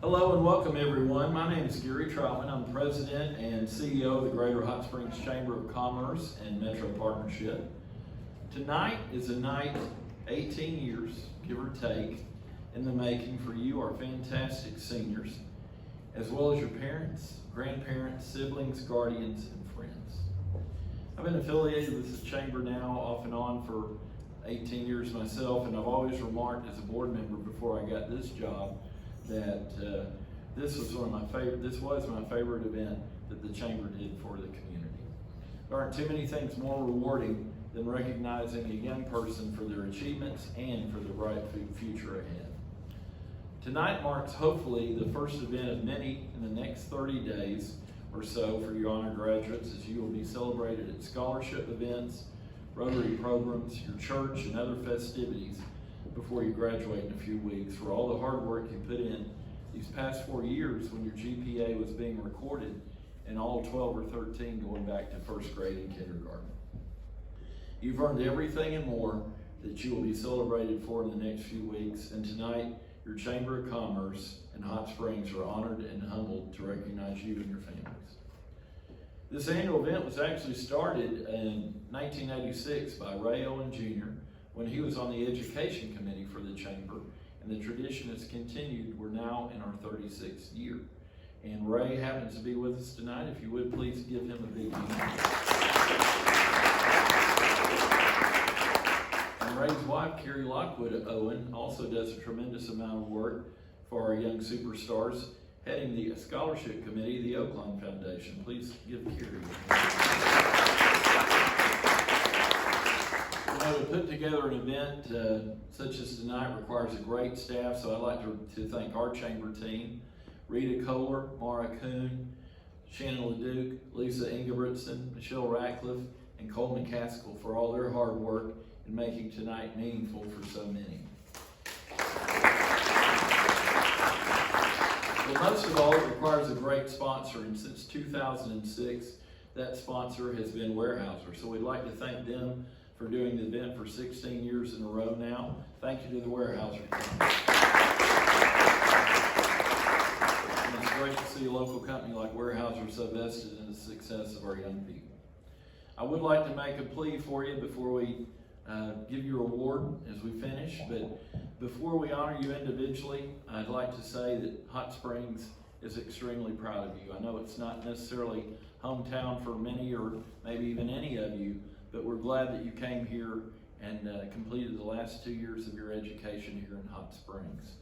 Hello and welcome everyone. My name is Gary Troutman. I'm President and CEO of the Greater Hot Springs Chamber of Commerce and Metro Partnership. Tonight is a night 18 years, give or take, in the making for you, our fantastic seniors, as well as your parents, grandparents, siblings, guardians, and friends. I've been affiliated with the Chamber now off and on for 18 years myself, and I've always remarked as a board member before I got this job that this was my favorite event that the Chamber did for the community. There aren't too many things more rewarding than recognizing a young person for their achievements and for the bright future ahead. Tonight marks hopefully the first event of many in the next 30 days or so for your honor graduates, as you will be celebrated at scholarship events, Rotary programs, your church, and other festivities before you graduate in a few weeks for all the hard work you put in these past 4 years when your GPA was being recorded and all 12 or 13 going back to first grade and kindergarten. You've earned everything and more that you will be celebrated for in the next few weeks, and tonight your Chamber of Commerce and Hot Springs are honored and humbled to recognize you and your families. This annual event was actually started in 1986 by Ray Owen Jr. when he was on the Education Committee for the Chamber, and the tradition has continued. We're now in our 36th year. And Ray happens to be with us tonight. If you would, please give him a big hand. And Ray's wife, Carrie Lockwood Owen, also does a tremendous amount of work for our young superstars, heading the scholarship committee of the Oakland Foundation. Please give Carrie a hand. To put together an event such as tonight requires a great staff, so I'd like to thank our Chamber team, Rita Kohler, Mara Kuhn, Shannon LeDuc, Lisa Ingebrigtsen, Michelle Ratcliffe, and Coleman Caskell for all their hard work in making tonight meaningful for so many. But most of all, it requires a great sponsor, and since 2006, that sponsor has been Weyerhaeuser. So we'd like to thank them for doing the event for 16 years in a row now. Thank you to the Weyerhaeuser team. And it's great to see a local company like Weyerhaeuser so vested in the success of our young people. I would like to make a plea for you before we give your award as we finish, but before we honor you individually, I'd like to say that Hot Springs is extremely proud of you. I know it's not necessarily hometown for many or maybe even any of you, but we're glad that you came here and completed the last 2 years of your education here in Hot Springs.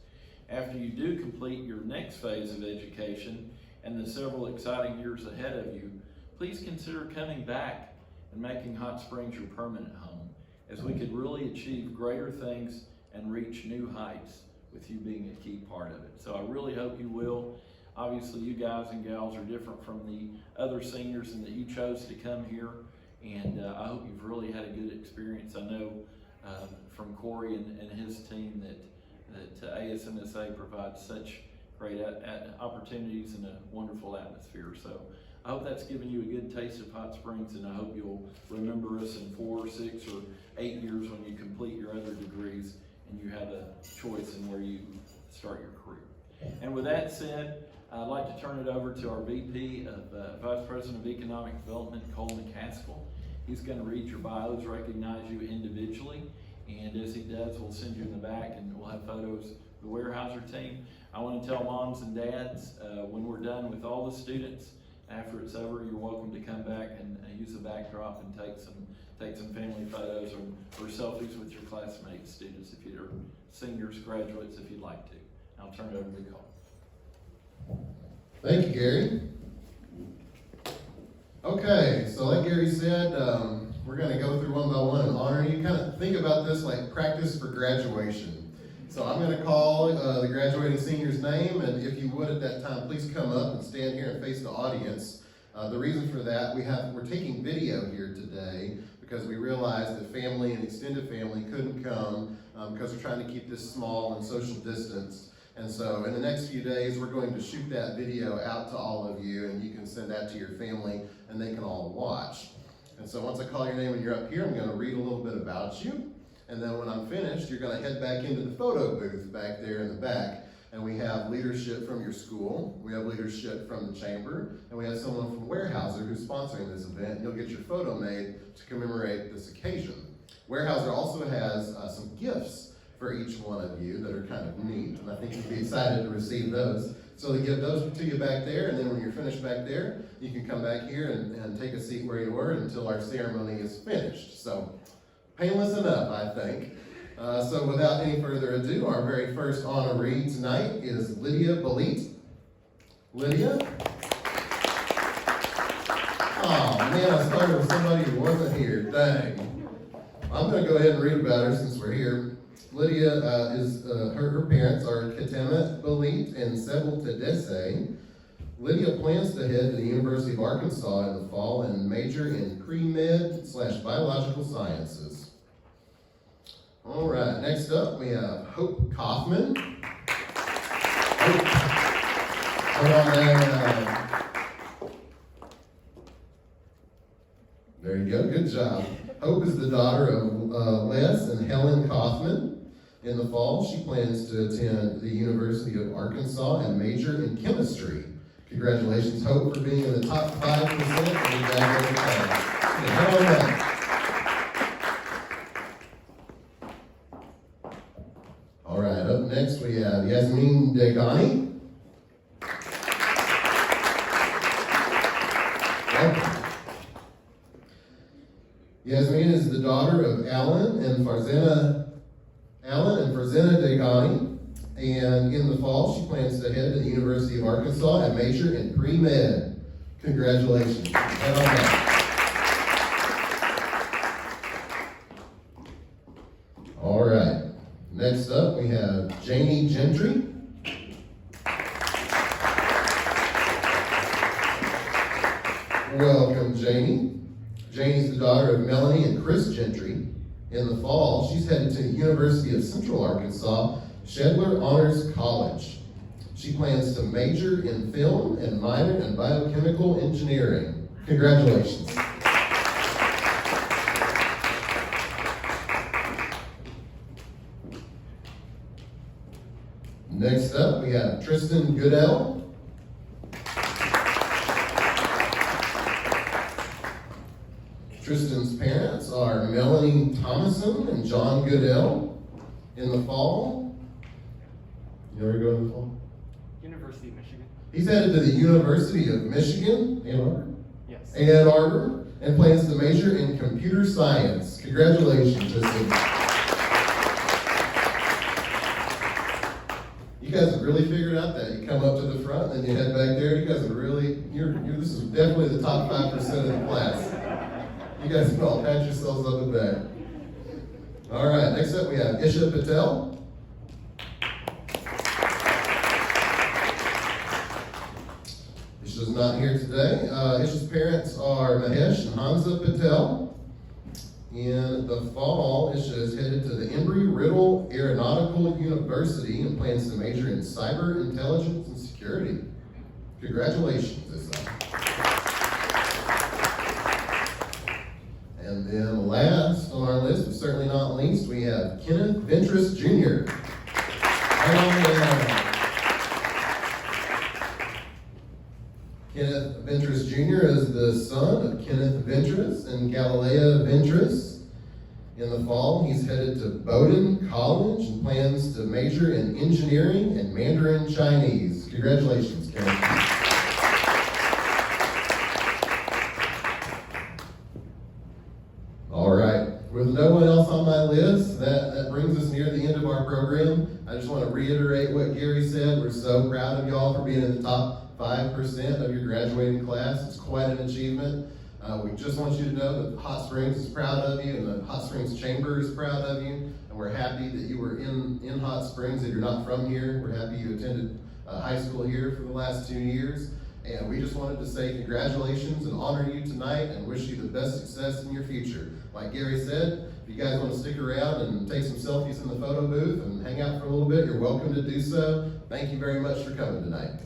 After you do complete your next phase of education and the several exciting years ahead of you, please consider coming back and making Hot Springs your permanent home, as we could really achieve greater things and reach new heights with you being a key part of it. So I really hope you will. Obviously, you guys and gals are different from the other seniors in that you chose to come here. And I hope you've really had a good experience. I know from Corey and his team that Asmsa provides such great opportunities and a wonderful atmosphere. So I hope that's given you a good taste of Hot Springs, and I hope you'll remember us in 4, 6, or 8 years when you complete your other degrees and you have a choice in where you start your career. And with that said, I'd like to turn it over to our VP of Vice President of Economic Development, Coleman Caskell. He's going to read your bios, recognize you individually, and as he does, we'll send you in the back and we'll have photos of the Weyerhaeuser team. I want to tell moms and dads, when we're done with all the students, after it's over, you're welcome to come back and use the backdrop and take some family photos or selfies with your classmates, students, if you're seniors, graduates, if you'd like to. I'll turn it over to Cole. Thank you, Gary. Okay, so like Gary said, we're going to go through one by one and honor you. Kind of think about this like practice for graduation. So I'm going to call the graduating senior's name, and if you would at that time, please come up and stand here and face the audience. The reason for that, we're taking video here today because we realized that family and extended family couldn't come because we're trying to keep this small and social distance. And so in the next few days, we're going to shoot that video out to all of you, and you can send that to your family, and they can all watch. And so once I call your name and you're up here, I'm going to read a little bit about you. And then when I'm finished, you're going to head back into the photo booth back there in the back. And we have leadership from your school, we have leadership from the chamber, and we have someone from Weyerhaeuser who's sponsoring this event. You'll get your photo made to commemorate this occasion. Weyerhaeuser also has some gifts for each one of you that are kind of neat, and I think you'd be excited to receive those. So they give those to you back there, and then when you're finished back there, you can come back here and take a seat where you were until our ceremony is finished. So painless enough, I think. So without any further ado, our very first honoree tonight is Lydia Belit. Lydia? Oh man, I started with somebody who wasn't here. Dang. I'm going to go ahead and read about her since we're here. Lydia her parents are Ketemet Belit and Sebel Tedesse. Lydia plans to head to the University of Arkansas in the fall and major in pre-med/biological sciences. All right, next up we have Hope Kaufman. Hope. Hold on there. There you go, good job. Hope is the daughter of Les and Helen Kaufman. In the fall, she plans to attend the University of Arkansas and major in chemistry. Congratulations, Hope, for being in the top 5% of the graduating class. How about that? All right, up next we have Yasmin Degani. Welcome. Yasmin is the daughter of Alan and Farzana Degani, and in the fall she plans to head to the University of Arkansas and major in pre-med. Congratulations. Head on back. All right. Next up, we have Janie Gentry. Welcome, Janie. Janie's the daughter of Melanie and Chris Gentry. In the fall, she's headed to the University of Central Arkansas, Shedler Honors College. She plans to major in film and minor in biochemical engineering. Congratulations. Next up, we have Tristan Goodell. Tristan's parents are Melanie Thomason and John Goodell. In the fall, you know where you're going in the fall? University of Michigan. He's headed to the University of Michigan, Ann Arbor? Yes. Ann Arbor, and plans to major in computer science. Congratulations, Tristan. You guys have really figured out that. You come up to the front, and then you head back there. You guys are really, this is definitely the top 5% of the class. You guys can all pat yourselves on the back. All right, next up we have Isha Patel. Isha's not here today. Isha's parents are Mahesh and Hamza Patel. In the fall, Isha is headed to the Embry-Riddle Aeronautical University and plans to major in cyber intelligence and security. Congratulations, Isha. And then last on our list, but certainly not least, we have Kenneth Ventress Jr. Kenneth Ventress Jr. is the son of Kenneth Ventress and Galilea Ventress. In the fall, he's headed to Bowdoin College and plans to major in engineering and Mandarin Chinese. Congratulations, Kenneth. All right, with no one else on my list, that brings us near the end of our program. I just want to reiterate what Gary said. We're so proud of y'all for being in the top 5% of your graduating class. It's quite an achievement. We just want you to know that Hot Springs is proud of you, and the Hot Springs Chamber is proud of you, and we're happy that you were in Hot Springs. If you're not from here, we're happy you attended high school here for the last 2 years. And we just wanted to say congratulations and honor you tonight and wish you the best success in your future. Like Gary said, if you guys want to stick around and take some selfies in the photo booth and hang out for a little bit, you're welcome to do so. Thank you very much for coming tonight.